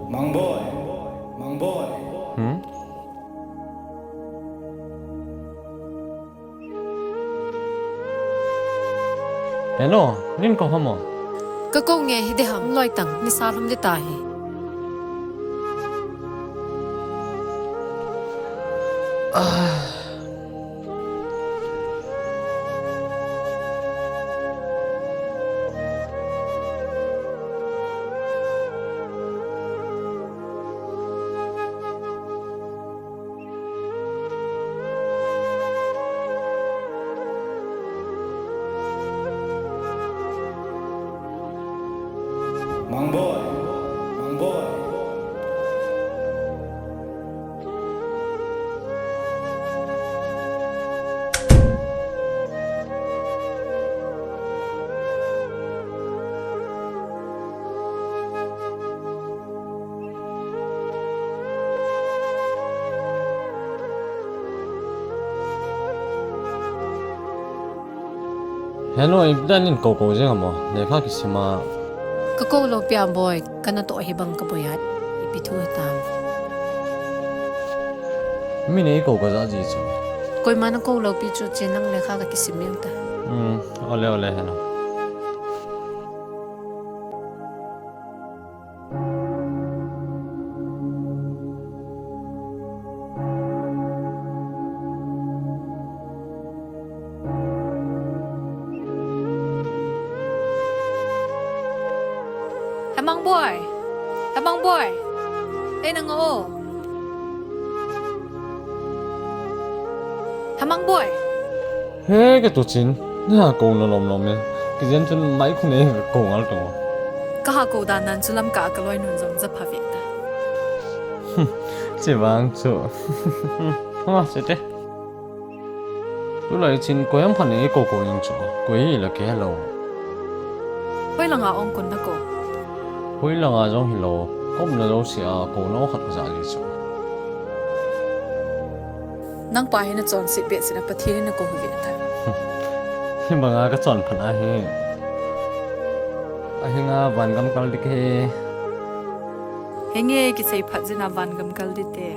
Mang boy. Hello, nin ko hamo. Ka ko nghe hi de ham loi tang ni sa lum de ta hi. Mang boy. Hello, ibdan nin ko jeng hamo. Ne kha kisima. Ka ko lo pia boy kana to hi bang ka boyat ipi thu tam. Mi ne ko za ji chu. Koi mana ko lo pi chu chen nang le kha ka kisimeng ta. Ole hello. Hamang boy. Đây nang o. Hamang boy. He cái tổ chín, nha cô nó lom me. Cái dân chân máy không này cô ngal to. Ka ha ko da nan chulam ka ka loi nun zong za pha ve ta. Chỉ vang chu. Ha, sẽ thế. Tôi lại chín cô em phản ấy cô yang chu. Cô ấy là cái hello. Koi la nga ong kun na ko. Hối là ngà trong hello. Kom na đâu xia cô nó khát ra đi chu. Nang pa hi na chon si be si na pathi na ko hu ve ta. Nhưng mà ngà cái chọn phản ahin. Ahin ngà van gam kal đi cái. Henge ki sei phat jina van gam kal di te.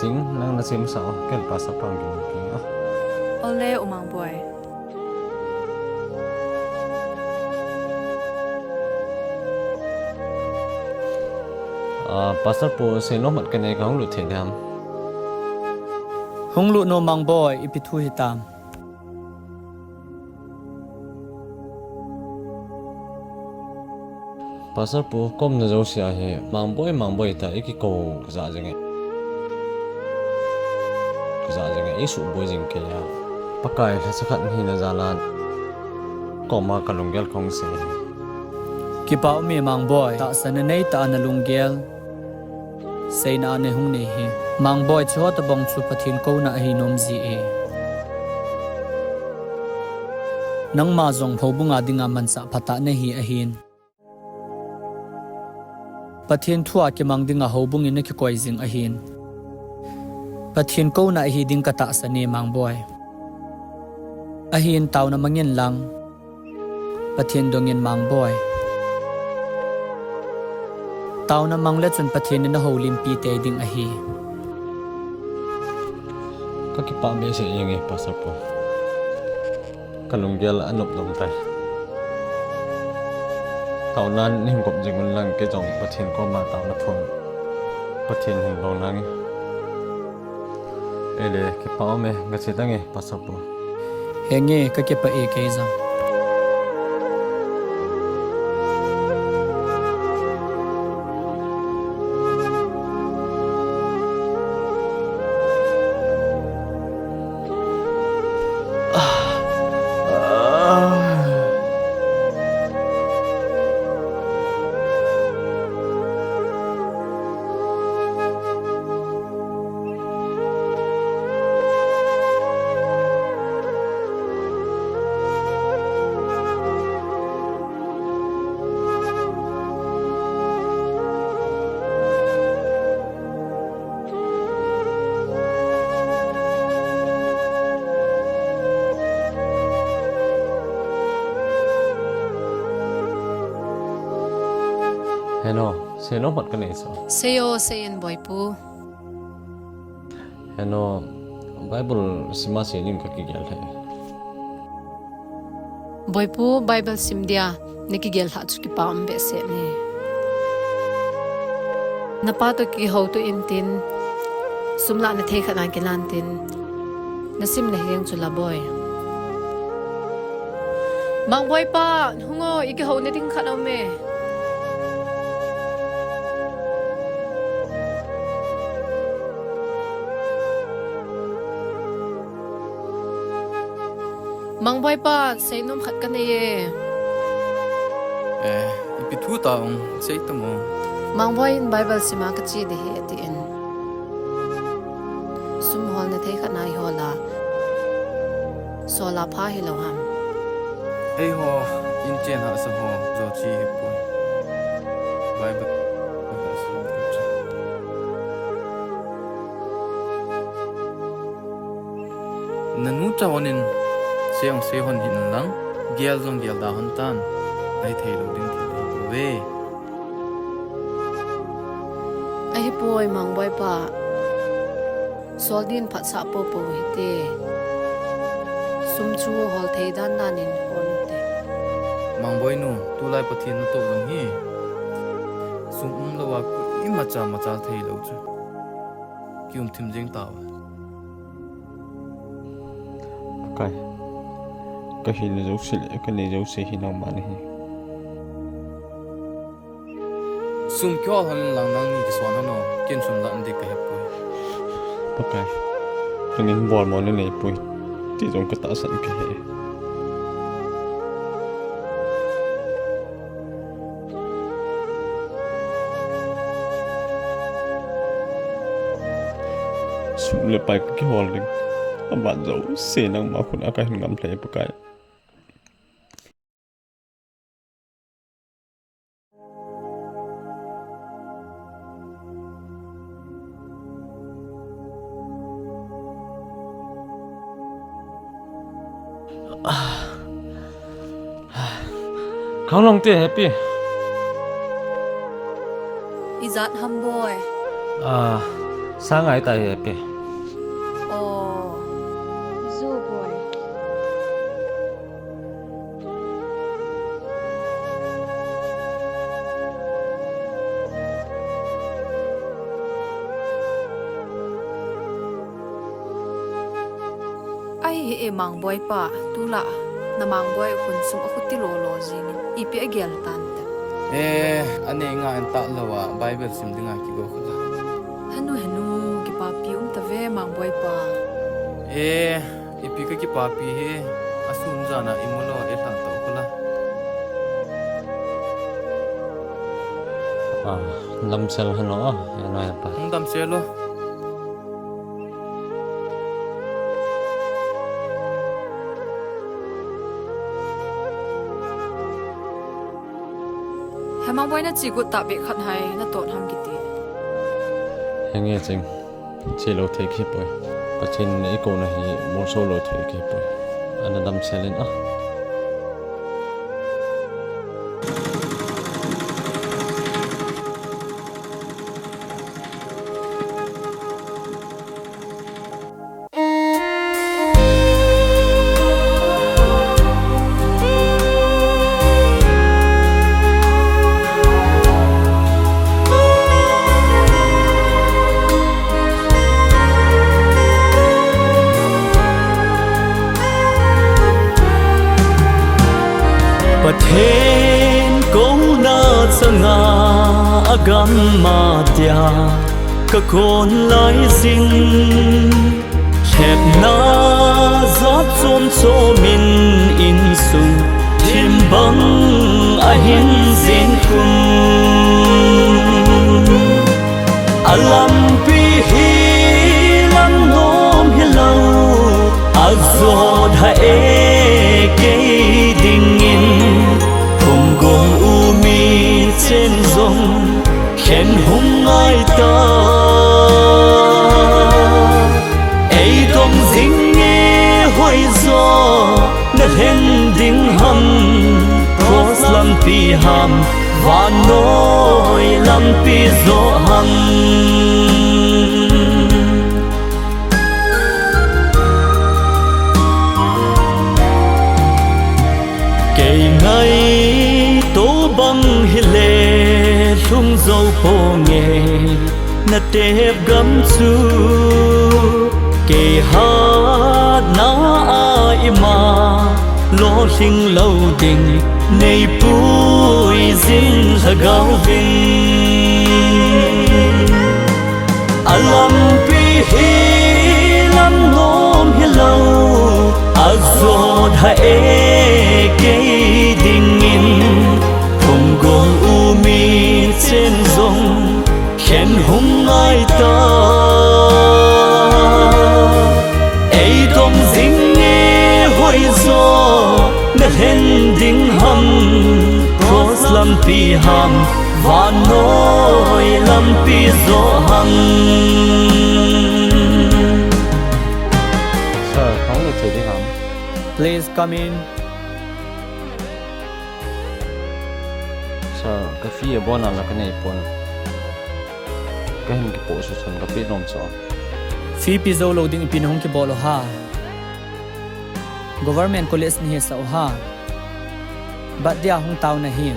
Jing nang na sim sao cái pasa pang ging ging. Ole umang boy. Pasal po say no mat kanay ka hong lu thiền ham. Hong lu no mang boy ipi thu hi tam. Pasal po kom na dấu xia he mang boy ta iki ko za jeng. Za jeng isu boy jing ke ya. Pakai sa sakhat hi na zalan. Koma kalunggel khongsai. Kipao mi mang boy ta sana nei ta na lunggel. Say na ne hung ne hi. Mang boy cho ta bong chu pathin ko na hi nom zi e. Nang ma zong pho bunga dinga man sa phata ne hi ahin. Pathin thua ke mang dinga ho bung in ki koi jing ahin. Pathin ko na hi ding ka ta sa ne mang boy. Ahin taw na mangin lang. Pathin dongin mang boy. Tao na mang le chun pathin na ho lim pi te ding a hi. Ka ki pa me se yeng e pasal po. Kalunggel anop dom tai. Tao nan nim kop jing un lang ke jong pathin ko ma tao na phun. Pathin hin long lang. Ele ki pa me ga che tang e pasal po. Henge ka ke pa e ke zang. Hello, sino mat ka nito? Seyo seyin boy pu. Hello, Bible sima sining kakigel hai. Boy pu Bible simdia nikigel ha chu ki pam be se ni. Napato ki ho to intin sumla na thei khana ki lantin. Nasim na hiyang chula boy. Mang boy pa hungo iki ho na ding khana me. Mang boy pa say nom khat ka na ye. Ipi thu taong Seitinmang. Mang boy in Bible sima ka chi de he ti in. Sum hol na thei khana hi hola. Sola pha hi lo ham. Ei ho in chen ha sa ho zo chi he poi. Bible. Nanu chawonin seong se hon hin lang gial zong gial da hon tan ai thei lo ding thei we Ai boy mang boy pa. Sol din phat sa po po hi te. Sum chu hol thei dan nan in hon te. mang boy nu tu lai pathian no to long hi sum lo wa ku I ma cha thei lo chu kyum thim jing ta Cái cái hình là dấu xịt, cái này dấu xịt hình nào mà này. sum kyo hon lang nang ni ki swan no kin sum la ande ka he poi Cái cái này bol món này bùi, thì giống cái tạ sẵn cái hệ. Sum le pai cái hol này. Bạn dấu xê năng mà khuôn ác hình ngắm lấy cái không lòng tiền happy Izat ham boy. sáng ngày tại happy Oh. Zoo boy. Ai he mang boy pa tula na mang boy kun sum akhuti lo lo jing ipi agel tan ta. ane nga an ta lawa Bible sim dinga ki go khula Hanu ki pa pi ta ve mang boy pa. ipi ka ki pa pi he asun jana imulo e tha to khula lâm sel hano nói apa hung dam se lo He mang boy na chi gut ta be khat hai na tot ham ki ti. Hang nghe chừng chỉ lâu thấy khi bồi và trên ấy cô này một số lâu thấy khi bồi anh đâm xe lên PATHEN KOUNA changa Agam Amaria kakon lai jing Lhepna jatchom chomin Insung thim ahin jing khum Alampi hi lamnom hi lo azod ha ke dingin gồm umi trên dòng khen hung ai ta ấy đồng dính nghe hoi gió nát hen đinh hầm Lampi ham và nỗi Alampi gió hằng kể ngay tố băng hi lệ lung dâu po nghề na tép gấm chu kể hát na ai mà lo sinh lâu đình nay bụi dính là gạo vinh Alampi hi lamnom hi lâu azot hae cây đình in không gồm u mi trên dòng khen hung ai ta ấy đồng dính nghe hồi gió nét hen đinh hầm cross Alampi ham và nỗi Alampi gió hằng Sir, không được chơi đi hả? Please come in. Sir, cái phía bên nào là cái này bên cái hình cái bộ số chân cái biết làm sao? Fee pizo loading pinhong ki bolo ha. Government college ni sa ha. But dia hong tao na hin.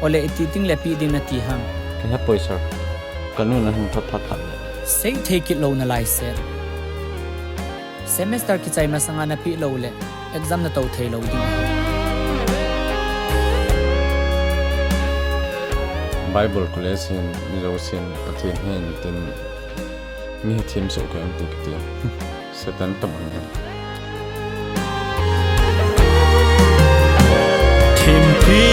Ole ititing lepi din na tihang. Cái hấp bồi sir, cáiนู่n là hình thật. Say take it low na license. Semester ki chai masanga na pi low le. Exam na tau thei loading. Bible college hin, mizo sin pathin hen tin mi thim so cái ông tin cái tiền, Seitinmang hen. thim pi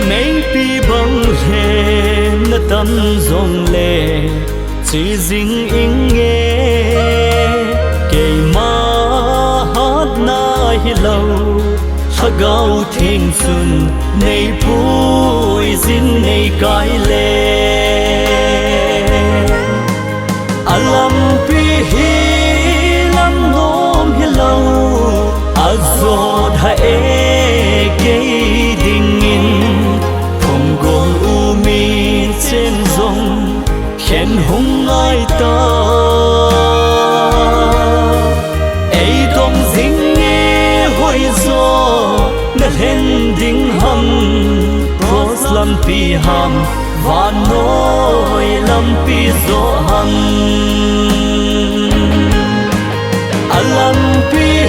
mấy pi băng rê na tâm dòng lệ chỉ dinh in nghe kể ma hát na hi lâu ha gạo thiên xuân nay bụi dính nay cái lệ Alampi hi lamnom hi lâu azot hae cây đình in không gồm u mi trên dòng khen hung ai ta ấy đồng dính nghe hồi gió nét hen đinh hầm cross Alampi ham và nỗi Alampi gió hằng Alampi